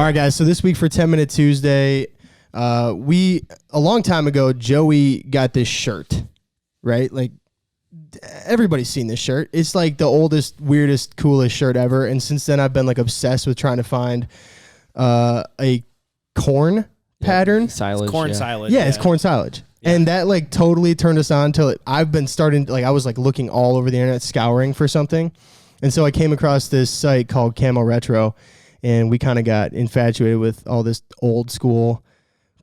All right, guys. So this week for 10-Minute Tuesday, a long time ago, Joey got this shirt, right? Like, everybody's seen this shirt. It's like the oldest, weirdest, coolest shirt ever. And since then, I've been like obsessed with trying to find a corn pattern. Silage. It's corn silage. Yeah, it's corn silage. Yeah. And that like totally turned us on till I've been starting, like I was like looking all over the internet, scouring for something. And so I came across this site called Camoretro, and we kind of got infatuated with all this old school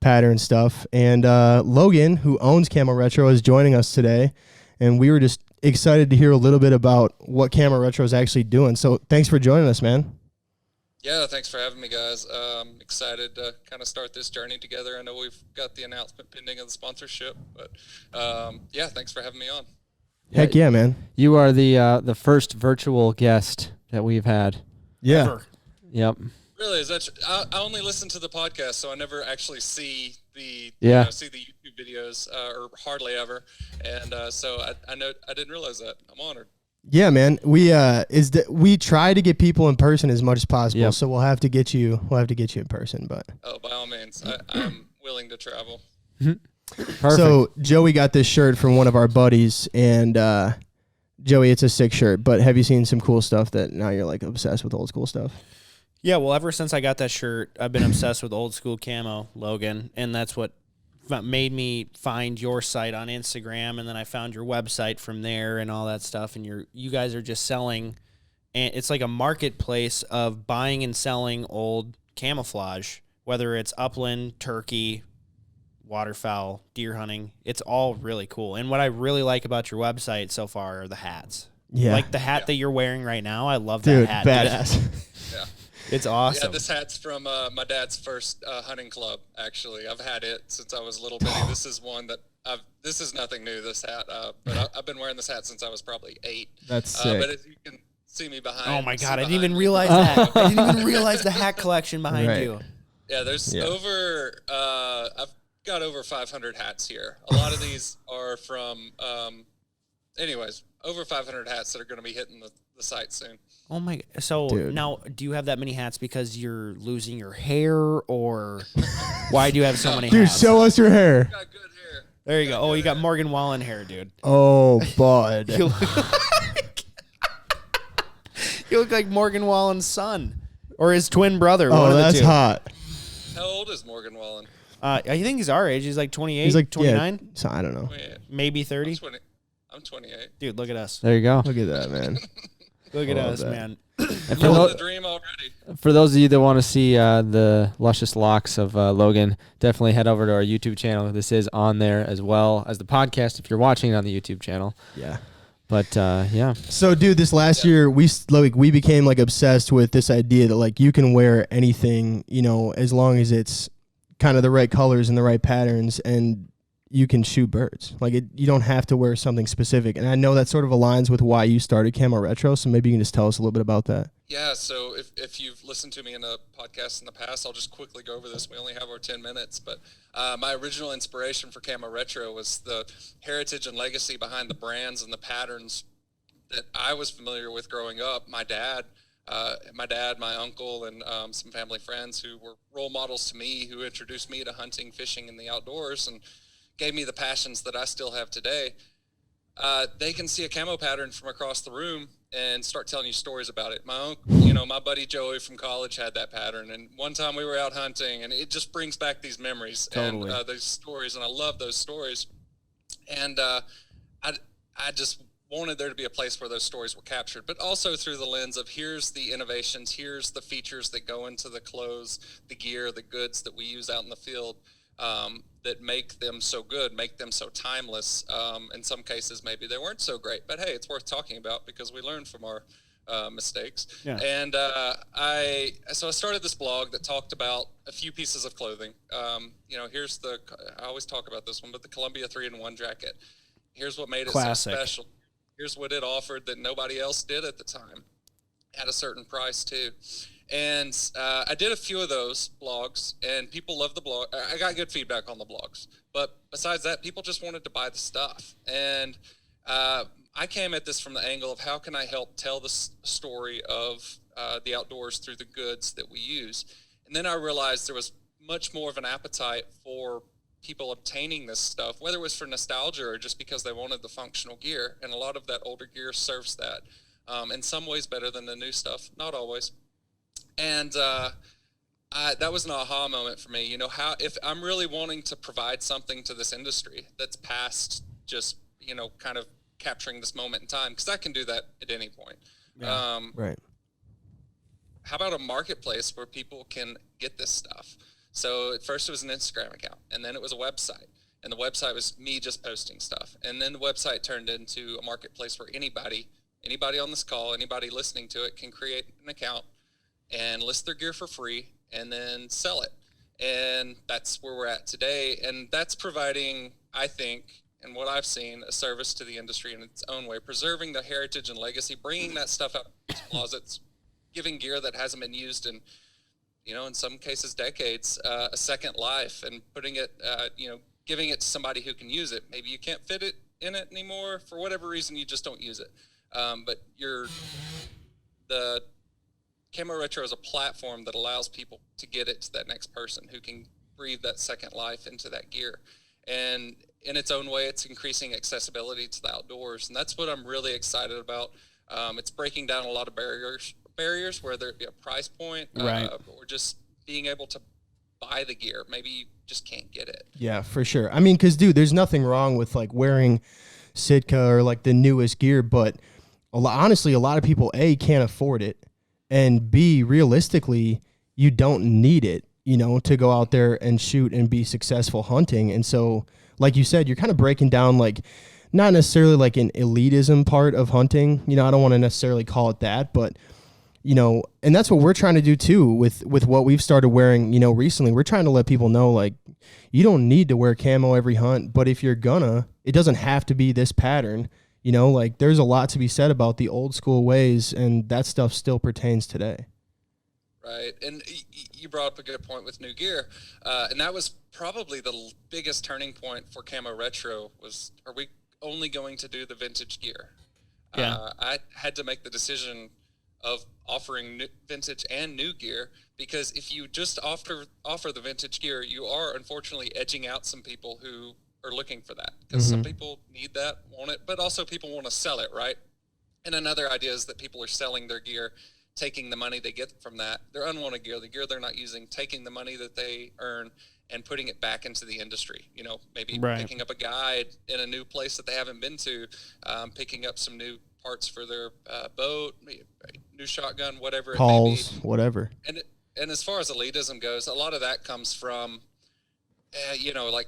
pattern stuff. And Logan, who owns Camoretro, is joining us today. And we were just excited to hear a little bit about what Camoretro is actually doing. So thanks for joining us, man. Yeah, thanks for having me, guys. Excited to kind of start this journey together. I know we've got the announcement pending of the sponsorship, but yeah, thanks for having me on. Heck yeah, man. You are the first virtual guest that we've had. Yeah. Ever. Yep. Really? Is that? I only listen to the podcast, so I never actually see the see the YouTube videos, or hardly ever. And so I know I didn't realize that. I'm honored. Yeah, man. We try to get people in person as much as possible. Yep. So we'll have to get you in person. But by all means, I'm willing to travel. Perfect. So Joey got this shirt from one of our buddies, and Joey, it's a sick shirt. But have you seen some cool stuff that now you're like obsessed with old school stuff? Yeah, well, ever since I got that shirt, I've been obsessed with old school camo, Logan, and that's what made me find your site on Instagram, and then I found your website from there and all that stuff. And you guys are just selling, and it's like a marketplace of buying and selling old camouflage, whether it's upland, turkey, waterfowl, deer hunting. It's all really cool. And what I really like about your website so far are the hats. Yeah, like the hat that you're wearing right now. I love that hat. Badass. Yeah. It's awesome. Yeah, this hat's from my dad's first hunting club, actually. I've had it since I was a little bitty. This is one that this is nothing new, this hat. But I've been wearing this hat since I was probably 8. That's sick. But as you can see me behind. Oh, my God. I didn't even realize that. I didn't even realize the hat collection behind you. Yeah, there's over, I've got over 500 hats here. A lot of these are from, anyways, over 500 hats that are going to be hitting the site soon. Oh my! So now, do you have that many hats because you're losing your hair, or why do you have so many dude, hats? Dude, show us your hair. Got good hair. There you go. Oh, you got Morgan Wallen hair, dude. Oh, bud. You look like Morgan Wallen's son, or his twin brother. Oh, that's hot. How old is Morgan Wallen? I think he's our age. He's like 28, he's like 29? Yeah, so I don't know. Maybe 30. I'm 28. Dude, look at us. There you go. Look at that, man. Look at us, man. And the dream already. For those of you that want to see the luscious locks of Logan, definitely head over to our YouTube channel. This is on there as well as the podcast if you're watching it on the YouTube channel. Yeah. But yeah. So, dude, this last year we became like obsessed with this idea that like you can wear anything, you know, as long as it's kind of the right colors and the right patterns, and you can shoot birds. Like you don't have to wear something specific. And I know that sort of aligns with why you started Camoretro. So maybe you can just tell us a little bit about that. Yeah. So if you've listened to me in a podcast in the past, I'll just quickly go over this. We only have our 10 minutes, but my original inspiration for Camoretro was the heritage and legacy behind the brands and the patterns that I was familiar with growing up. My dad, my uncle, and some family friends who were role models to me, who introduced me to hunting, fishing, and the outdoors, and gave me the passions that I still have today. They can see a camo pattern from across the room and start telling you stories about it. My uncle, my buddy Joey from college had that pattern, and one time we were out hunting, and it just brings back these memories and those stories, and I love those stories. And I just wanted there to be a place where those stories were captured, but also through the lens of here's the innovations, here's the features that go into the clothes, the gear, the goods that we use out in the field. That make them so good, make them so timeless. In some cases, maybe they weren't so great, but hey, it's worth talking about because we learn from our mistakes. Yeah. And I started this blog that talked about a few pieces of clothing. Here's I always talk about this one, but the Columbia 3-in-1 jacket. Here's what made it so special. Here's what it offered that nobody else did at the time, at a certain price too. And I did a few of those blogs, and people loved the blog. I got good feedback on the blogs. But besides that, people just wanted to buy the stuff. And I came at this from the angle of how can I help tell the story of the outdoors through the goods that we use. And then I realized there was much more of an appetite for people obtaining this stuff, whether it was for nostalgia or just because they wanted the functional gear. And a lot of that older gear serves that in some ways better than the new stuff, not always. And that was an aha moment for me. How if I'm really wanting to provide something to this industry that's past just kind of capturing this moment in time, because I can do that at any point. Yeah. Right. How about a marketplace where people can get this stuff? So at first it was an Instagram account, and then it was a website, and the website was me just posting stuff. And then the website turned into a marketplace where anybody on this call, anybody listening to it can create an account and list their gear for free and then sell it. And that's where we're at today. And that's providing, I think, and what I've seen, a service to the industry in its own way, preserving the heritage and legacy, bringing that stuff out of closets, giving gear that hasn't been used in, in some cases decades, a second life, and putting it, giving it to somebody who can use it. Maybe you can't fit it in it anymore for whatever reason, you just don't use it. But the Camoretro is a platform that allows people to get it to that next person who can breathe that second life into that gear. And in its own way, it's increasing accessibility to the outdoors. And that's what I'm really excited about. It's breaking down a lot of barriers, whether it be a price point or just being able to buy the gear. Maybe you just can't get it. Yeah, for sure. I mean, because, dude, there's nothing wrong with, like, wearing Sitka or, like, the newest gear. But honestly, a lot of people, A, can't afford it. And B, realistically, you don't need it, to go out there and shoot and be successful hunting. And so, like you said, you're kind of breaking down, like, not necessarily like an elitism part of hunting. I don't want to necessarily call it that, but, and that's what we're trying to do too with what we've started wearing, recently. We're trying to let people know, like, you don't need to wear camo every hunt, but if you're gonna, it doesn't have to be this pattern. Like, there's a lot to be said about the old school ways, and that stuff still pertains today. Right. And you brought up a good point with new gear. And that was probably the biggest turning point for Camoretro was, are we only going to do the vintage gear? Yeah. I had to make the decision of offering vintage and new gear, because if you just offer the vintage gear, you are unfortunately edging out some people who are looking for that, because some people need that, want it, but also people want to sell it, right? And another idea is that people are selling their gear, taking the money they get from that, their unwanted gear, the gear they're not using, taking the money that they earn and putting it back into the industry. Maybe picking up a guide in a new place that they haven't been to, picking up some new parts for their boat, new shotgun, whatever calls, it may be. Whatever. And as far as elitism goes, a lot of that comes from, like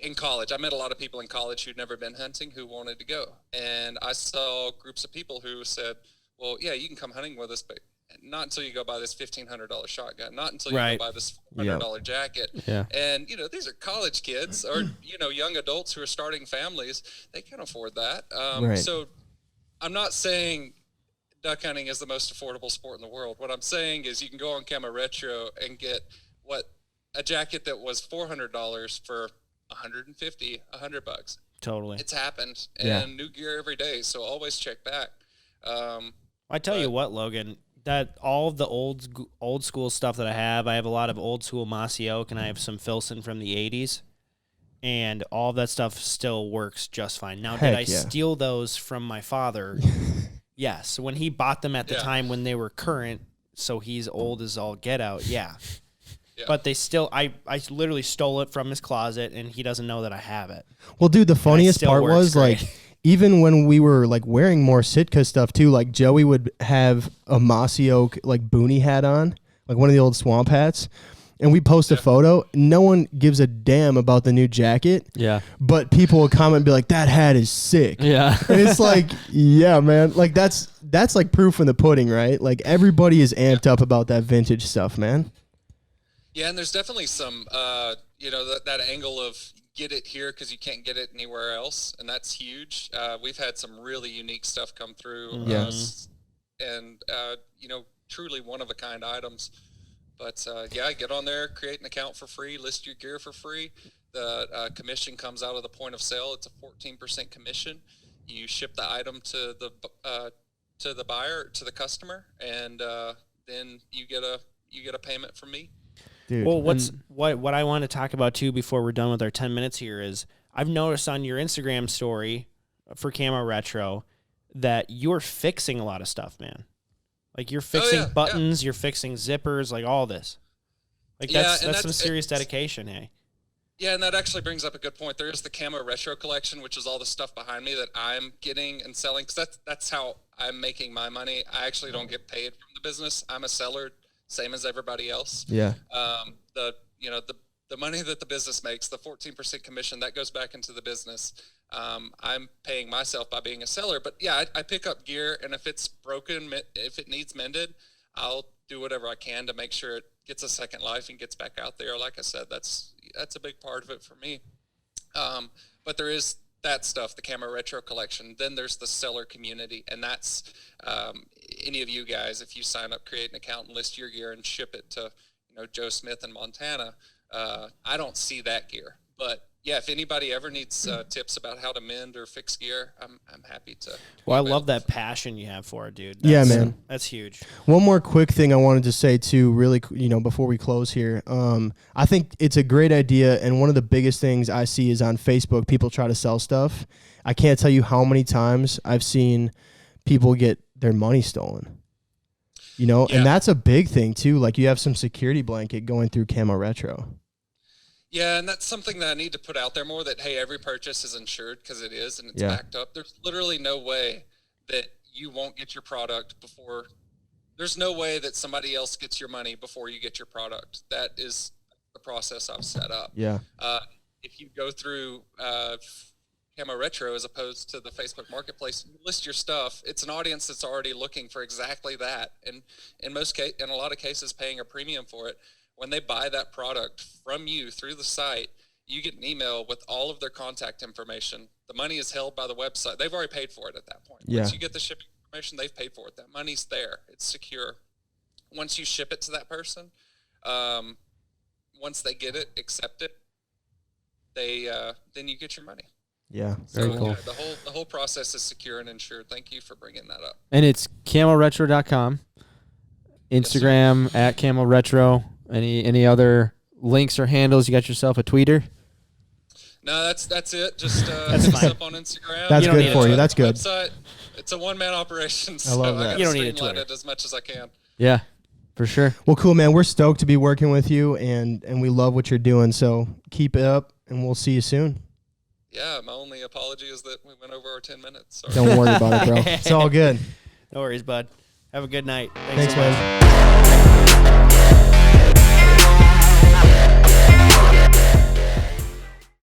in college. I met a lot of people in college who'd never been hunting who wanted to go. And I saw groups of people who said, well, yeah, you can come hunting with us, but not until you go buy this $1,500 shotgun, not until you go buy this $400 jacket. Yeah. And, these are college kids or, young adults who are starting families. They can't afford that. So I'm not saying duck hunting is the most affordable sport in the world. What I'm saying is you can go on Camoretro and get a jacket that was $400 for $150, $100. Totally. It's happened. And new gear every day. So always check back. I tell you what, Logan, that all of the old school stuff that I have a lot of old school mossy oak, and I have some Filson from the 80s, and all of that stuff still works just fine. Now, did I steal those from my father? Yes. When he bought them at the time when they were current, so he's old as all get out. Yeah. But they still, I literally stole it from his closet, and he doesn't know that I have it. Well, dude, the funniest part was great. Like, even when we were like wearing more Sitka stuff too, like Joey would have a mossy oak like boonie hat on, like one of the old swamp hats, and we post a photo. No one gives a damn about the new jacket. Yeah. But people will comment and be like, that hat is sick. Yeah. And it's like, yeah, man. Like that's like proof in the pudding, right? Like everybody is amped up about that vintage stuff, man. Yeah, and there's definitely some, that angle of get it here because you can't get it anywhere else, and that's huge. We've had some really unique stuff come through, and truly one-of-a-kind items. But, get on there, create an account for free, list your gear for free. The commission comes out of the point of sale. It's a 14% commission. You ship the item to the buyer, to the customer, and then you get a payment from me. Dude. Well, what I want to talk about too before we're done with our 10 minutes here is I've noticed on your Instagram story for Camoretro that you're fixing a lot of stuff, man. Like you're fixing buttons, you're fixing zippers, like all this. Like that's some serious dedication, hey. Yeah, and that actually brings up a good point. There is the Camoretro collection, which is all the stuff behind me that I'm getting and selling, because that's how I'm making my money. I actually don't get paid from the business. I'm a seller, same as everybody else. Yeah. The money that the business makes, the 14% commission, that goes back into the business. I'm paying myself by being a seller. But yeah, I pick up gear, and if it's broken, if it needs mended, I'll do whatever I can to make sure it gets a second life and gets back out there. Like I said, that's a big part of it for me. But there is that stuff, the Camoretro collection. Then there's the seller community, and that's any of you guys, if you sign up, create an account, and list your gear and ship it to Joe Smith in Montana. I don't see that gear, but yeah, if anybody ever needs tips about how to mend or fix gear, I'm happy to. Well, I love that passion you have for it, dude. Yeah, man. That's huge. One more quick thing I wanted to say too, really, before we close here. I think it's a great idea, and one of the biggest things I see is on Facebook, people try to sell stuff. I can't tell you how many times I've seen people get their money stolen. And that's a big thing too. Like you have some security blanket going through Camoretro. Yeah, and that's something that I need to put out there more, that, hey, every purchase is insured, because it is, and it's backed up. There's literally no way that you won't get your product before. There's no way that somebody else gets your money before you get your product. That is the process I've set up. Yeah. If you go through Camoretro as opposed to the Facebook Marketplace, you list your stuff. It's an audience that's already looking for exactly that, and in a lot of cases, paying a premium for it. When they buy that product from you through the site, you get an email with all of their contact information. The money is held by the website. They've already paid for it at that point. Yeah. Once you get the shipping information, they've paid for it. That money's there. It's secure. Once you ship it to that person, once they get it, accept it, then you get your money. Yeah, very cool. Yeah, the whole process is secure and insured. Thank you for bringing that up. And it's camoretro.com, Instagram at Camoretro. Any other links or handles? You got yourself a tweeter? No, that's it. Just hit us up on Instagram. That's good for you. That's good. Website. It's a one-man operation, so I love that. You don't need a streamline Twitter. it as much as I can. Yeah, for sure. Well, cool, man. We're stoked to be working with you, and we love what you're doing. So keep it up, and we'll see you soon. Yeah, my only apology is that we went over our 10 minutes. Sorry. Don't worry about it, bro. It's all good. No worries, bud. Have a good night. Thanks, so much. man.